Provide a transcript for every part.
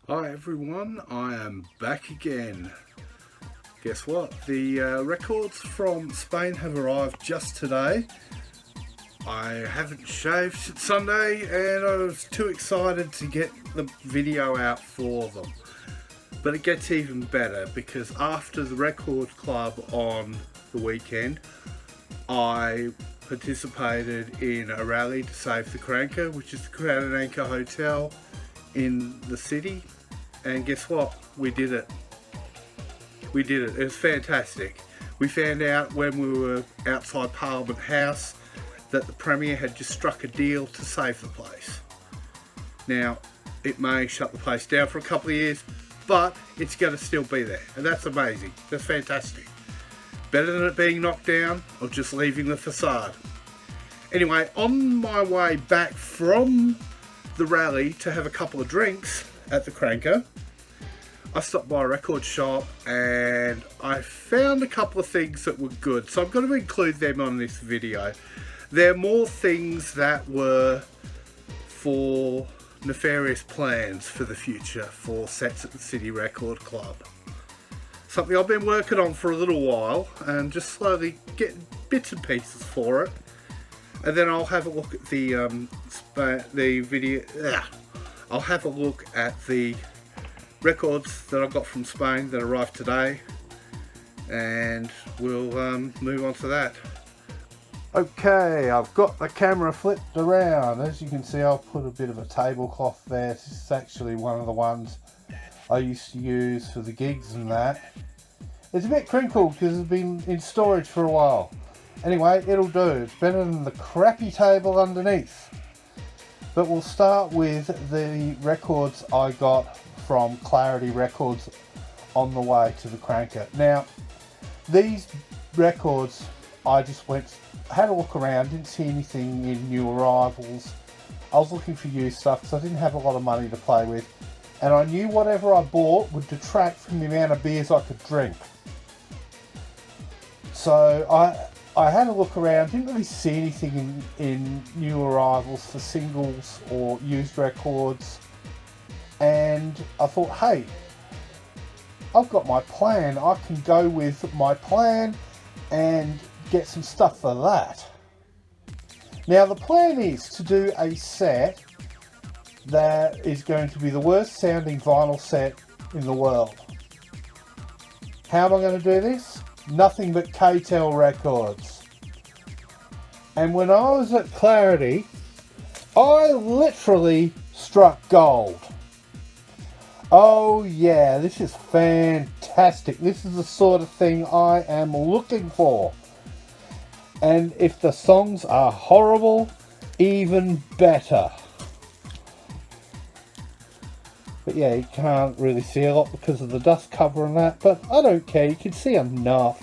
Hi everyone, I am back again. Guess what? The records from Spain have arrived just today. I haven't shaved since Sunday and I was too excited to get the video out for them. But it gets even better because after the record club on the weekend, I participated in a rally to save the Cranker, which is the Crown and Anchor Hotel in the city. And guess what? We did it. We did it. It was fantastic. We found out when we were outside Parliament House that the Premier had just struck a deal to save the place. Now, it may shut the place down for a couple of years, but it's going to still be there. And that's amazing. That's fantastic. Better than it being knocked down or just leaving the facade. Anyway, on my way back from the rally to have a couple of drinks at the Cranker, I stopped by a record shop and I found a couple of things that were good, so I'm going to include them on this video. There are more things that were for nefarious plans for the future for sets at the City Record Club. Something I've been working on for a little while and just slowly getting bits and pieces for it. And then I'll have a look at the video. I'll have a look at the records that I got from Spain that arrived today, and we'll move on to that. Okay, I've got the camera flipped around. As you can see, I've put a bit of a tablecloth there. This is actually one of the ones I used to use for the gigs and that. It's a bit crinkled because it's been in storage for a while. Anyway, it'll do. It's better than the crappy table underneath. But we'll start with the records I got from Clarity Records on the way to the Cranker. Now, these records, I just had a look around, didn't see anything in new arrivals. I was looking for used stuff because I didn't have a lot of money to play with. And I knew whatever I bought would detract from the amount of beers I could drink. So I had a look around, didn't really see anything in new arrivals for singles or used records. And I thought, hey, I've got my plan. I can go with my plan and get some stuff for that. Now the plan is to do a set that is going to be the worst sounding vinyl set in the world. How am I going to do this? Nothing but k-tel records. And when I was at Clarity, I literally struck gold. Oh yeah, this is fantastic. This is the sort of thing I am looking for. And if the songs are horrible, even better. But yeah, you can't really see a lot because of the dust cover and that, but I don't care, you can see enough.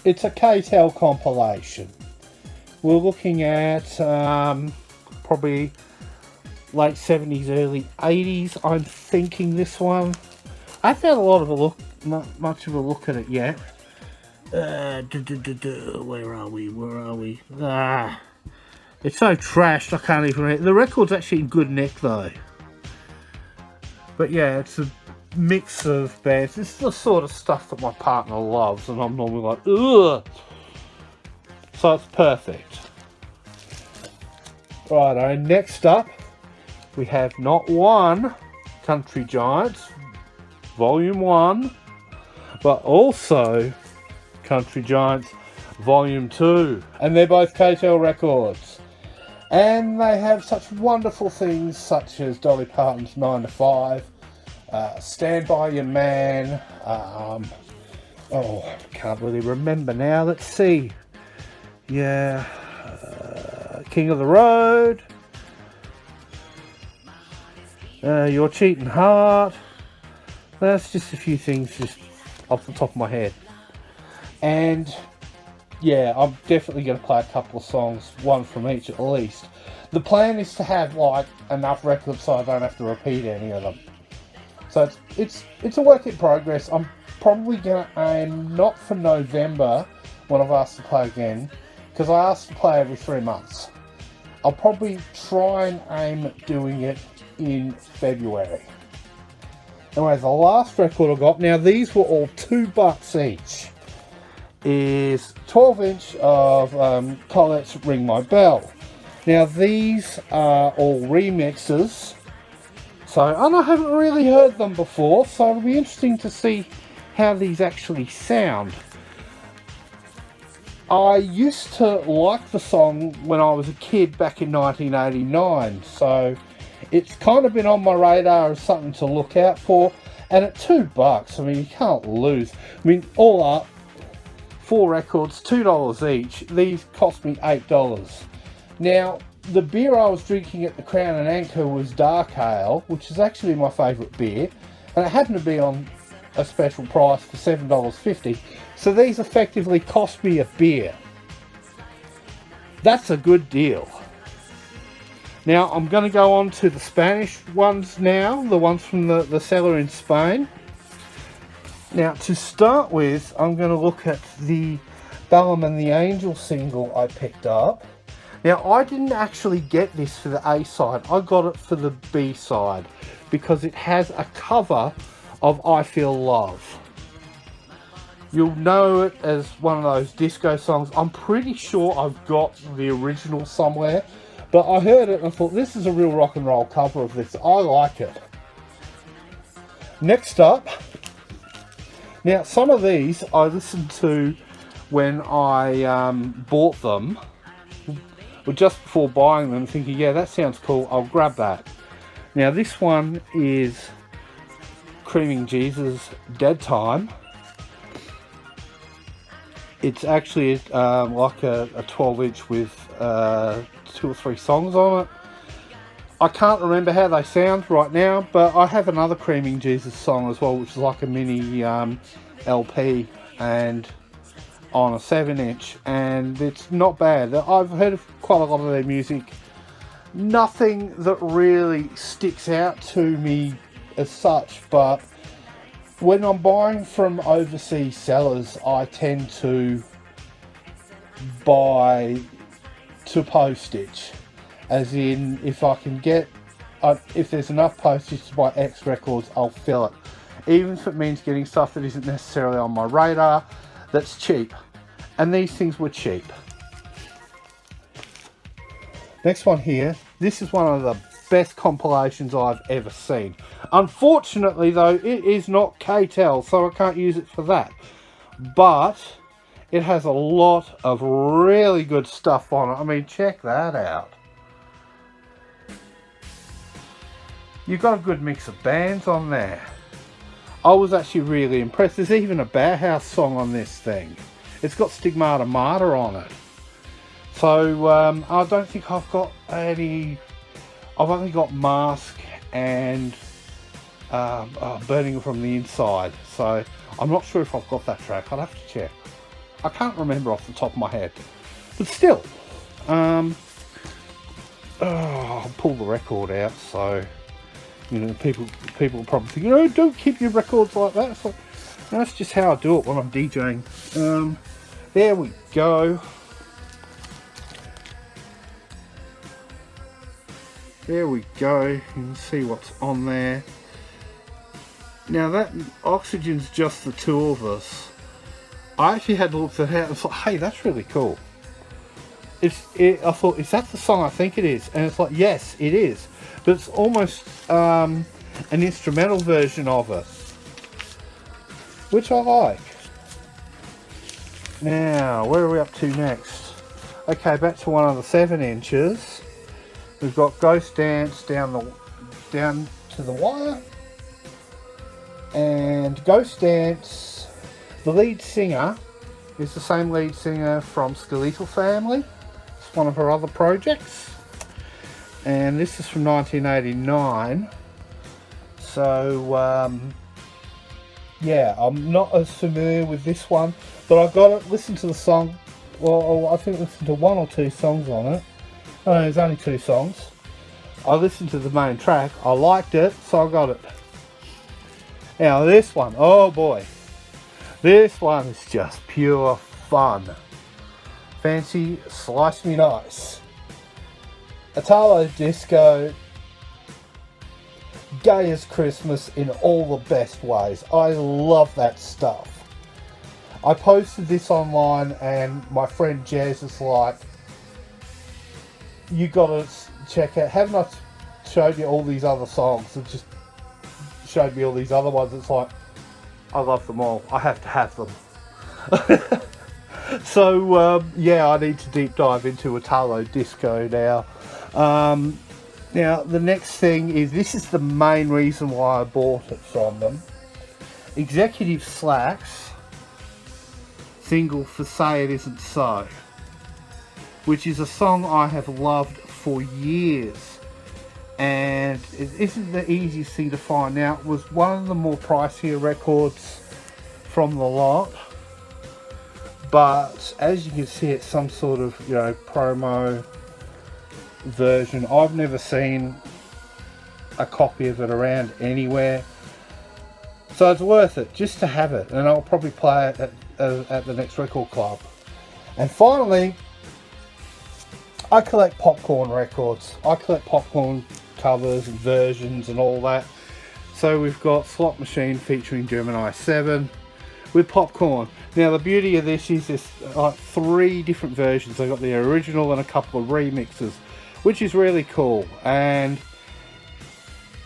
It's a k-tel compilation. We're looking at probably late 70s, early 80s, I'm thinking this one. I haven't had a lot of a look, not much of a look at it yet. Where are we? It's so trashed I can't even read. The record's actually in good nick though. But yeah, it's a mix of bands. This is the sort of stuff that my partner loves and I'm normally like, ugh. So it's perfect. Righto, next up we have not one Country Giants, Volume 1, but also Country Giants Volume 2. And they're both k-tel records. And they have such wonderful things such as Dolly Parton's 9 to 5, Stand By Your Man, I can't really remember now, let's see. Yeah, King of the Road, Your Cheating Heart. That's just a few things just off the top of my head. And yeah, I'm definitely going to play a couple of songs, one from each at least. The plan is to have like enough records so I don't have to repeat any of them. So it's a work in progress. I'm probably going to aim not for November when I've asked to play again, because I asked to play every 3 months. I'll probably try and aim at doing it in February. Anyway, the last record I got, now these were all $2 each, is 12-inch of Colette's Ring My Bell. Now these are all remixes, and I haven't really heard them before, so it'll be interesting to see how these actually sound. I used to like the song when I was a kid back in 1989, so it's kind of been on my radar as something to look out for. And at $2, I mean, you can't lose. I mean, all up, 4 records, $2 each. These cost me $8. Now, the beer I was drinking at the Crown and Anchor was Dark Ale, which is actually my favourite beer, and it happened to be on a special price for $7.50. So these effectively cost me a beer. That's a good deal. Now I'm going to go on to the Spanish ones now, the ones from the cellar in Spain. Now to start with, I'm going to look at the Bellum and the Angel single I picked up. Now I didn't actually get this for the A side, I got it for the B side because it has a cover of I Feel Love. You'll know it as one of those disco songs. I'm pretty sure I've got the original somewhere, but I heard it and I thought, this is a real rock and roll cover of this. I like it. Next up, now some of these I listened to when I bought them, or just before buying them, thinking, yeah, that sounds cool, I'll grab that. Now this one is Creaming Jesus, Dead Time. It's actually like a 12-inch with 2 or 3 songs on it. I can't remember how they sound right now, but I have another Creaming Jesus song as well, which is like a mini LP and on a 7-inch, and it's not bad. I've heard of quite a lot of their music. Nothing that really sticks out to me as such, but when I'm buying from overseas sellers, I tend to buy to postage, as in if I can get, if there's enough postage to buy X records, I'll fill it, even if it means getting stuff that isn't necessarily on my radar that's cheap, and these things were cheap. Next one here, this is one of the best compilations I've ever seen. Unfortunately though, it is not k-tel, so I can't use it for that, but it has a lot of really good stuff on it. I mean, check that out. You've got a good mix of bands on there. I was actually really impressed. There's even a Bauhaus song on this thing. It's got Stigmata Mater on it. So I don't think I've got any. I've only got Mask and Burning From the Inside, so I'm not sure if I've got that track. I'll have to check. I can't remember off the top of my head, but still, I'll pull the record out, so you know people probably think, oh, don't keep your records like that. It's like, no, that's just how I do it when I'm DJing. There we go. There we go, you can see what's on there. Now that Oxygen's just the two of us. I actually had to look that out and thought, hey, that's really cool. I thought, is that the song I think it is? And it's like, yes, it is. But it's almost an instrumental version of it, which I like. Now, where are we up to next? Okay, back to one of the 7-inches. We've got Ghost Dance down to the wire, and Ghost Dance, the lead singer is the same lead singer from Skeletal Family. It's one of her other projects, and this is from 1989. So yeah, I'm not as familiar with this one, but I got it. Listen to the song. Well, I think I listened to 1 or 2 songs on it. Oh, there's only 2 songs. I listened to the main track, I liked it, so I got it. Now this one, oh boy. This one is just pure fun. Fancy Slice Me Nice. Italo disco, gay as Christmas in all the best ways. I love that stuff. I posted this online and my friend Jez is like, you gotta check out, haven't I showed you all these other songs? It just showed me all these other ones. It's like, I love them all. I have to have them. So, yeah, I need to deep dive into Italo disco now. Now, the next thing is, this is the main reason why I bought it from them. Executive Slacks single for Say It Isn't So, which is a song I have loved for years, and it isn't the easiest thing to find. Now, it was one of the more pricier records from the lot, but as you can see, it's some sort of, you know, promo version. I've never seen a copy of it around anywhere, so it's worth it just to have it, and I'll probably play it at the next record club. And finally, I collect popcorn records. I collect popcorn covers and versions and all that. So we've got Slotmachine featuring Gemini 7 with popcorn. Now the beauty of this is there's like 3 different versions. They've got the original and a couple of remixes, which is really cool. And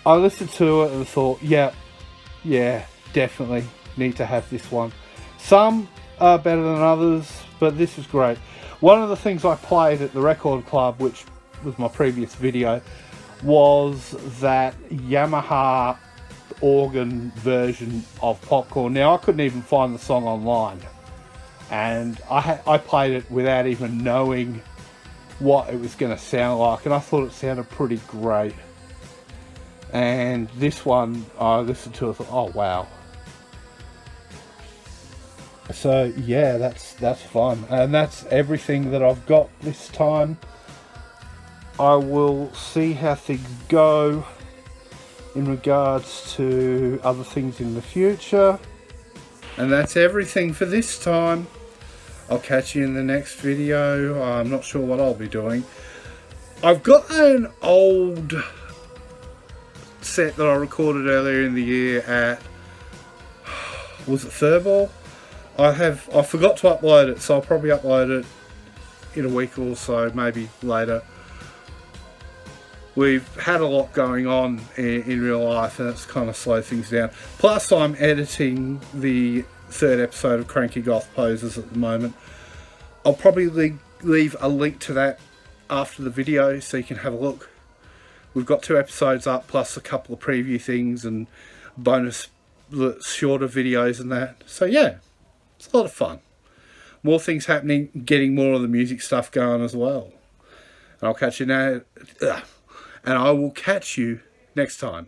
I listened to it and thought, yeah, definitely need to have this one. Some are better than others, but this is great. One of the things I played at the record club, which was my previous video, was that Yamaha organ version of Popcorn. Now, I couldn't even find the song online, and I played it without even knowing what it was going to sound like, and I thought it sounded pretty great. And this one I listened to, I thought, oh wow. So yeah, that's fun, and that's everything that I've got this time. I will see how things go in regards to other things in the future. And that's everything for this time. I'll catch you in the next video. I'm not sure what I'll be doing. I've got an old set that I recorded earlier in the year at, was it Furball? I forgot to upload it, so I'll probably upload it in a week or so, maybe later. We've had a lot going on in real life, and it's kind of slowed things down. Plus, I'm editing the 3rd episode of Cranky Goth Poses at the moment. I'll probably leave a link to that after the video so you can have a look. We've got 2 episodes up, plus a couple of preview things and bonus shorter videos and that. So yeah, it's a lot of fun. More things happening, getting more of the music stuff going as well. And I'll catch you now. And I will catch you next time.